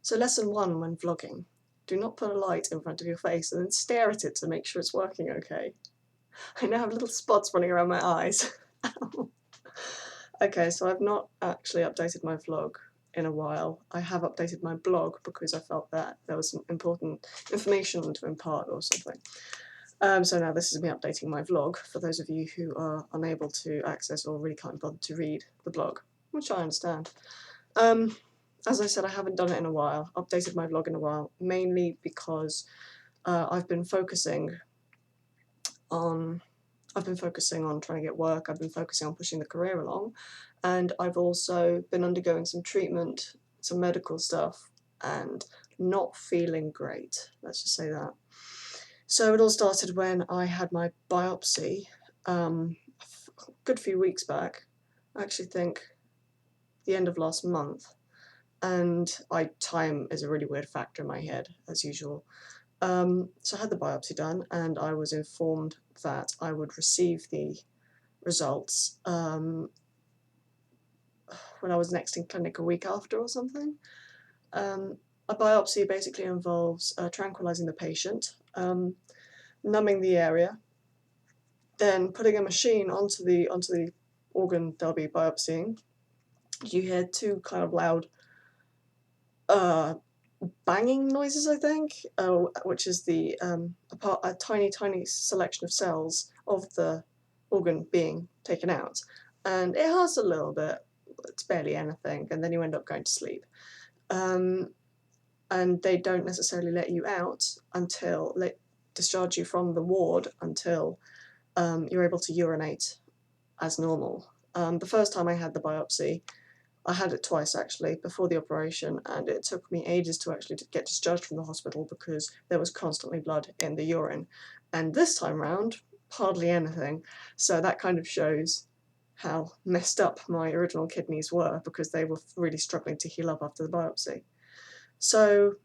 So lesson 1 when vlogging, do not put a light in front of your face and then stare at it to make sure it's working okay. I now have little spots running around my eyes. Okay, so I've not actually updated my vlog in a while. I have updated my blog because I felt that there was some important information to impart or something. So now this is me updating my vlog for those of you who are unable to access or really can't bother to read the blog, which I understand. As I said, I haven't done it in a while, updated my vlog in a while, mainly because I've been focusing on trying to get work, I've been focusing on pushing the career along, and I've also been undergoing some treatment, some medical stuff, and not feeling great, let's just say that. So it all started when I had my biopsy a good few weeks back, I actually think the end of last month, and time is a really weird factor in my head, as usual. So I had the biopsy done, and I was informed that I would receive the results when I was next in clinic a week after or something. A biopsy basically involves tranquilizing the patient, numbing the area, then putting a machine onto the organ they'll be biopsying. You hear two kind of loud banging noises, I think, which is a tiny selection of cells of the organ being taken out, and it hurts a little bit. It's barely anything, and then you end up going to sleep. And they don't necessarily let you out until they discharge you from the ward until you're able to urinate as normal. The first time I had the biopsy, I had it twice actually before the operation, and it took me ages to actually get discharged from the hospital because there was constantly blood in the urine. And this time round, hardly anything. So that kind of shows how messed up my original kidneys were, because they were really struggling to heal up after the biopsy. So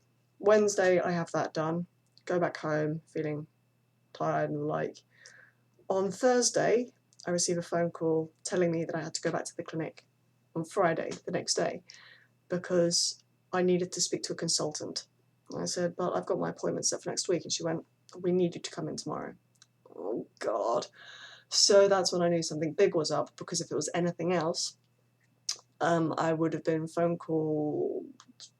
Wednesday I have that done, go back home feeling tired and the like. On Thursday I receive a phone call telling me that I had to go back to the clinic on Friday, the next day, because I needed to speak to a consultant. And I said, but I've got my appointment set for next week, and she went, we need you to come in tomorrow. Oh God. So that's when I knew something big was up, because if it was anything else, I would have been phone call,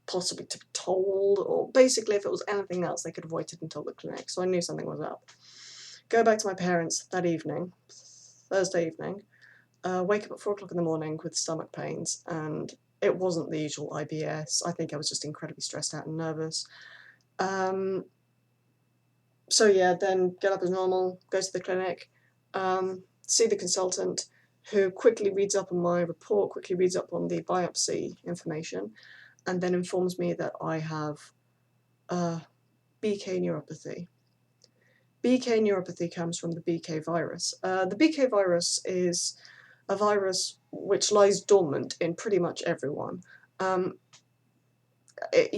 possibly to be told, or basically if it was anything else they could have waited until the clinic. So I knew something was up. Go back to my parents that evening, Thursday evening, wake up at 4 o'clock in the morning with stomach pains, and it wasn't the usual IBS. I think I was just incredibly stressed out and nervous. So yeah, then get up as normal, go to the clinic, see the consultant, who quickly reads up on my report, quickly reads up on the biopsy information, and then informs me that I have BK neuropathy. BK neuropathy comes from the BK virus. The BK virus is a virus which lies dormant in pretty much everyone. You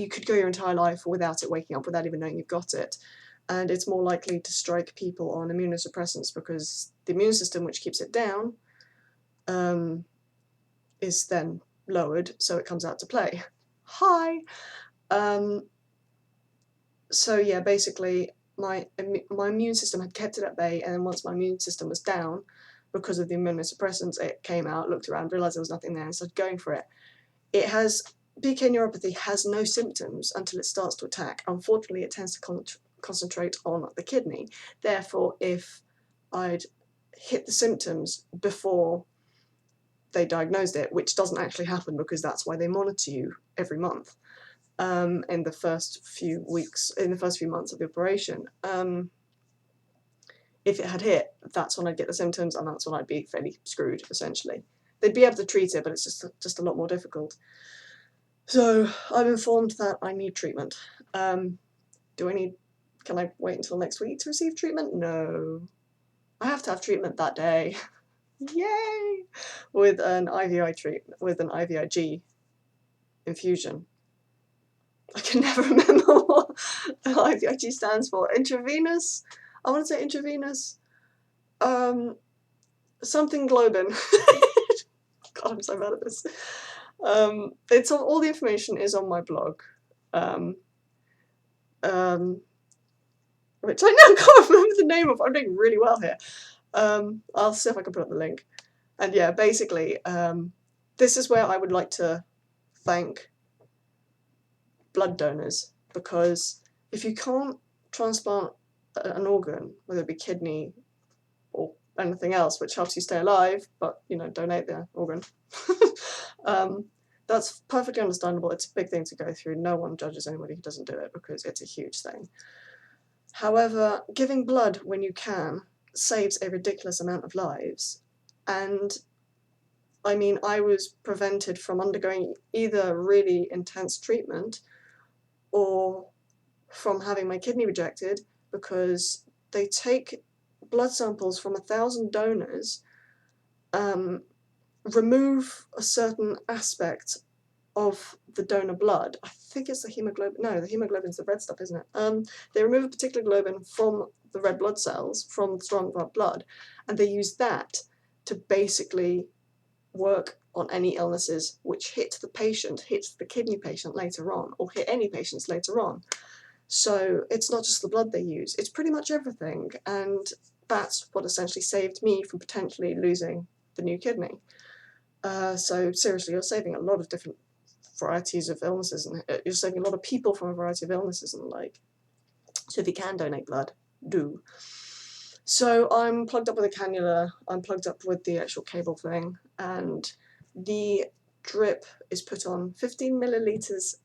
could go your entire life without it waking up, without even knowing you've got it. And it's more likely to strike people on immunosuppressants because the immune system, which keeps it down, is then lowered, so it comes out to play. Hi! So yeah, basically my immune system had kept it at bay, and then once my immune system was down, because of the immunosuppressants, it came out, looked around, realised there was nothing there, and started going for it. BK neuropathy has no symptoms until it starts to attack. Unfortunately, it tends to concentrate on the kidney. Therefore, if I'd hit the symptoms before they diagnosed it, which doesn't actually happen because that's why they monitor you every month, in the first few months of the operation, if it had hit, that's when I'd get the symptoms, and that's when I'd be fairly screwed, essentially. They'd be able to treat it, but it's just a lot more difficult. So I'm informed that I need treatment. Can I wait until next week to receive treatment? No. I have to have treatment that day. Yay! With an IVIG infusion. I can never remember what IVIG stands for. Intravenous? I want to say intravenous. Something globin. God, I'm so bad at this. All the information is on my blog. which I now can't remember the name of. I'm doing really well here. I'll see if I can put up the link. And yeah, basically, this is where I would like to thank blood donors, because if you can't transplant an organ, whether it be kidney or anything else which helps you stay alive, but donate the organ, that's perfectly understandable. It's a big thing to go through. No one judges anybody who doesn't do it, because it's a huge thing. However, giving blood when you can saves a ridiculous amount of lives. And I mean, I was prevented from undergoing either really intense treatment or from having my kidney rejected, because they take blood samples from 1,000 donors, remove a certain aspect of the donor blood. I think it's the hemoglobin. No, the hemoglobin's the red stuff, isn't it? They remove a particular globin from the red blood cells, from the strong red blood, and they use that to basically work on any illnesses which hit the patient, hit the kidney patient later on, or hit any patients later on. So it's not just the blood they use, it's pretty much everything, and that's what essentially saved me from potentially losing the new kidney. So seriously, you're saving a lot of different varieties of illnesses, and you're saving a lot of people from a variety of illnesses and the like. So if you can donate blood, do. So I'm plugged up with a cannula, I'm plugged up with the actual cable thing, and the drip is put on 15 millilitres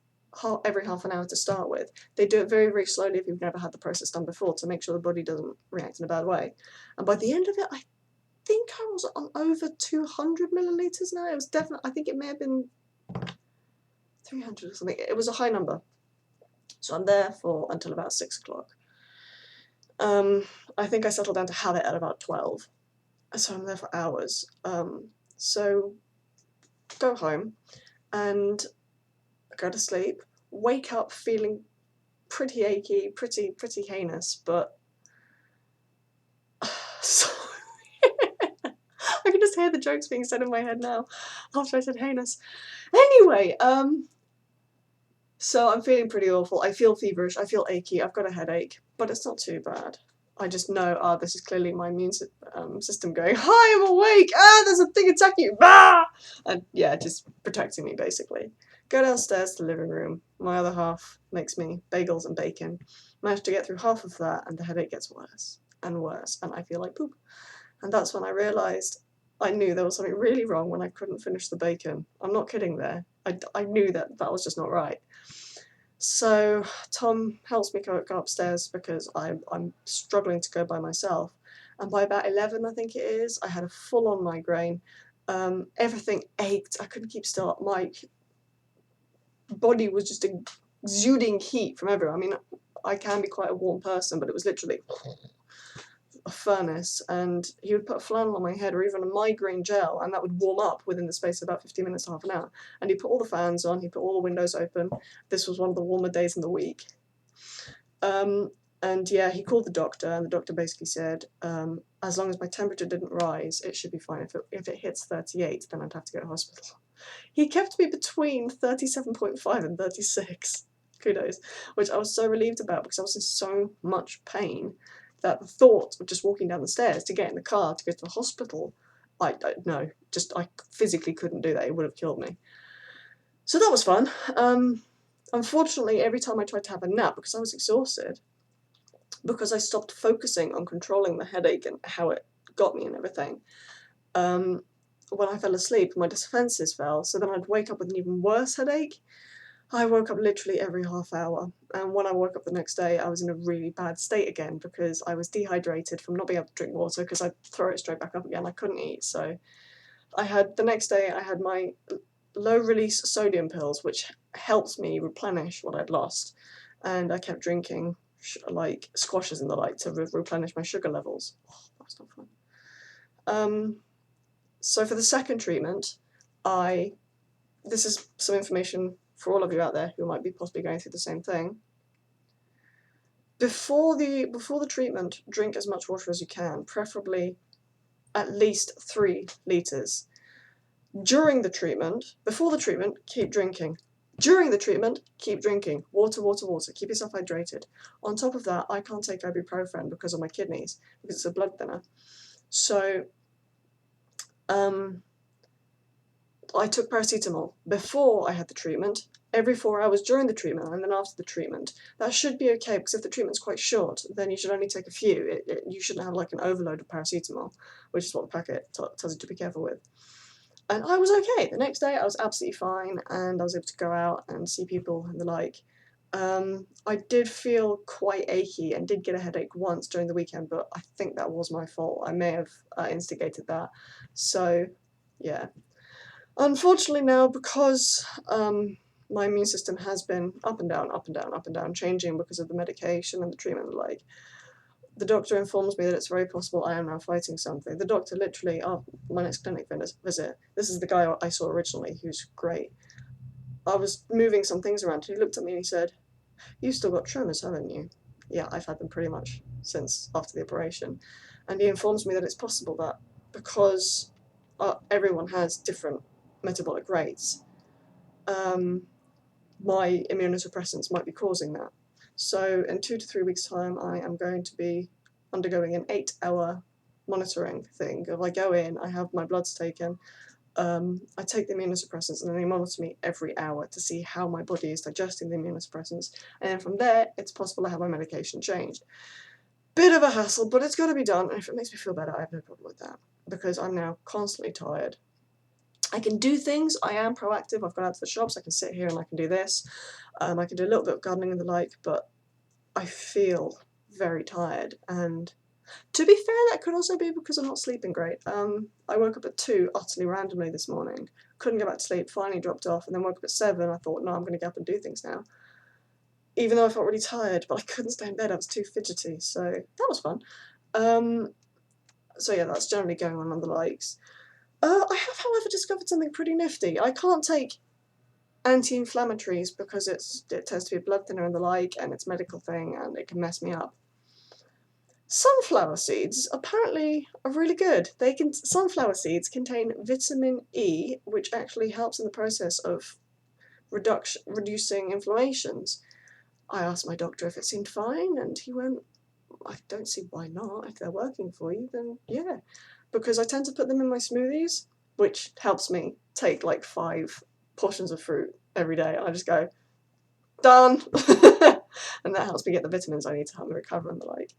every half an hour to start with. They do it very, very slowly if you've never had the process done before, to make sure the body doesn't react in a bad way. And by the end of it, I think I was on over 200 millilitres now. It was definitely, I think it may have been 300 or something. It was a high number. So I'm there for until about 6 o'clock. I think I settled down to have it at about 12. So I'm there for hours. So go home and go to sleep, wake up feeling pretty achy, pretty heinous, but so I can just hear the jokes being said in my head now after I said heinous. Anyway, so I'm feeling pretty awful. I feel feverish, I feel achy, I've got a headache, but it's not too bad. I just know, this is clearly my immune system going, hi, I'm awake, there's a thing attacking you, and yeah, just protecting me basically. Go downstairs to the living room, my other half makes me bagels and bacon, manage to get through half of that, and the headache gets worse and worse, and I feel like poop. And that's when I realised I knew there was something really wrong when I couldn't finish the bacon. I'm not kidding there. I knew that was just not right. So Tom helps me go upstairs because I'm struggling to go by myself. And by about 11, I think it is, I had a full-on migraine. Everything ached. I couldn't keep still. My body was just exuding heat from everywhere. I mean, I can be quite a warm person, but it was literally a furnace, and he would put a flannel on my head or even a migraine gel, and that would warm up within the space of about 15 minutes to half an hour. And he put all the fans on, he put all the windows open. This was one of the warmer days in the week. And yeah, he called the doctor, and the doctor basically said, as long as my temperature didn't rise, it should be fine. If it hits 38, then I'd have to go to hospital. He kept me between 37.5 and 36. Kudos. Which I was so relieved about, because I was in so much pain that the thought of just walking down the stairs to get in the car to go to the hospital, I physically couldn't do that. It would have killed me. So that was fun. Unfortunately, every time I tried to have a nap, because I was exhausted, because I stopped focusing on controlling the headache and how it got me and everything, when I fell asleep, my defences fell, so then I'd wake up with an even worse headache. I woke up literally every half hour, and when I woke up the next day, I was in a really bad state again, because I was dehydrated from not being able to drink water, because I'd throw it straight back up again. I couldn't eat, so the next day I had my low-release sodium pills, which helped me replenish what I'd lost, and I kept drinking like squashes and the like to replenish my sugar levels. Oh, that's not fun. So for the second treatment, this is some information for all of you out there who might be possibly going through the same thing. Before the treatment, drink as much water as you can, preferably at least 3 litres. Before the treatment, keep drinking. During the treatment, keep drinking. Water, water, water. Keep yourself hydrated. On top of that, I can't take ibuprofen because of my kidneys, because it's a blood thinner. So I took paracetamol before I had the treatment, every 4 hours during the treatment, and then after the treatment. That should be okay, because if the treatment's quite short, then you should only take a few. You shouldn't have like an overload of paracetamol, which is what the packet tells you to be careful with. And I was okay. The next day I was absolutely fine, and I was able to go out and see people and the like. I did feel quite achy and did get a headache once during the weekend, but I think that was my fault. I may have instigated that. So, yeah. Unfortunately now, because my immune system has been up and down, up and down, up and down, changing because of the medication and the treatment and the like, the doctor informs me that it's very possible I am now fighting something. The doctor literally, my next clinic visit, this is the guy I saw originally, who's great. I was moving some things around, and he looked at me and he said, "You've still got tremors, haven't you?" Yeah, I've had them pretty much since after the operation. And he informs me that it's possible that because everyone has different metabolic rates, my immunosuppressants might be causing that. So in 2 to 3 weeks' time, I am going to be undergoing an 8-hour monitoring thing. If I go in, I have my bloods taken, I take the immunosuppressants, and then they monitor me every hour to see how my body is digesting the immunosuppressants. And then from there, it's possible to have my medication changed. Bit of a hassle, but it's got to be done. And if it makes me feel better, I have no problem with that, because I'm now constantly tired. I can do things. I am proactive. I've gone out to the shops. I can sit here and I can do this. I can do a little bit of gardening and the like, but I feel very tired. And to be fair, that could also be because I'm not sleeping great. I woke up at 2 utterly randomly this morning. Couldn't go back to sleep. Finally dropped off, and then woke up at 7. I thought, no, I'm going to get up and do things now. Even though I felt really tired, but I couldn't stay in bed. I was too fidgety, so that was fun. So yeah, that's generally going on the likes. I have, however, discovered something pretty nifty. I can't take anti-inflammatories because it tends to be a blood thinner and the like, and it's a medical thing, and it can mess me up. Sunflower seeds apparently are really good. Sunflower seeds contain vitamin E, which actually helps in the process of reducing inflammations. I asked my doctor if it seemed fine, and he went, "I don't see why not. If they're working for you, then yeah." Because I tend to put them in my smoothies, which helps me take like 5 portions of fruit every day. I just go, done! And that helps me get the vitamins I need to help me recover and the like.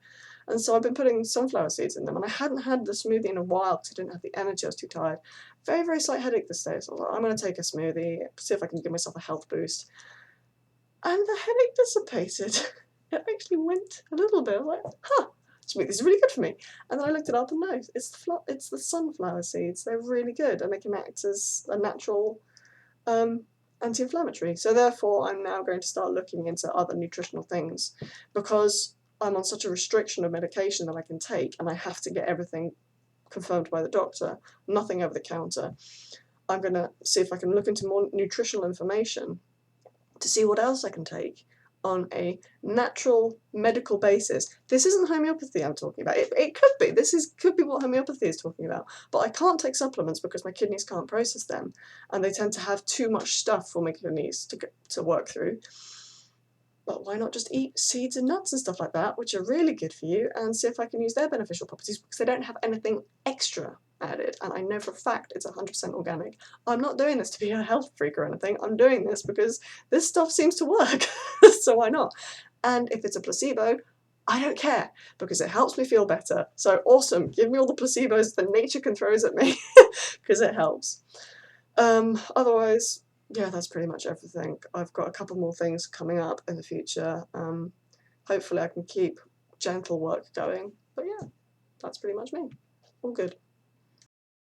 And so I've been putting sunflower seeds in them, and I hadn't had the smoothie in a while because I didn't have the energy, I was too tired. Very, very slight headache this day, so I was like, I'm going to take a smoothie, see if I can give myself a health boost. And the headache dissipated. It actually went a little bit. I was like, huh, smoothie is really good for me. And then I looked it up and no, it's the sunflower seeds. They're really good, and they can act as a natural anti-inflammatory. So therefore, I'm now going to start looking into other nutritional things, because I'm on such a restriction of medication that I can take, and I have to get everything confirmed by the doctor, nothing over the counter. I'm going to see if I can look into more nutritional information to see what else I can take on a natural medical basis. This isn't homeopathy I'm talking about. It could be. Could be what homeopathy is talking about. But I can't take supplements because my kidneys can't process them, and they tend to have too much stuff for my kidneys to work through. But why not just eat seeds and nuts and stuff like that, which are really good for you, and see if I can use their beneficial properties, because they don't have anything extra added, and I know for a fact it's 100% organic. I'm not doing this to be a health freak or anything. I'm doing this because this stuff seems to work, so why not? And if it's a placebo, I don't care, because it helps me feel better. So awesome, give me all the placebos that nature can throw at me, because it helps. Otherwise, yeah, that's pretty much everything. I've got a couple more things coming up in the future. Hopefully I can keep gentle work going. But yeah, that's pretty much me. All good.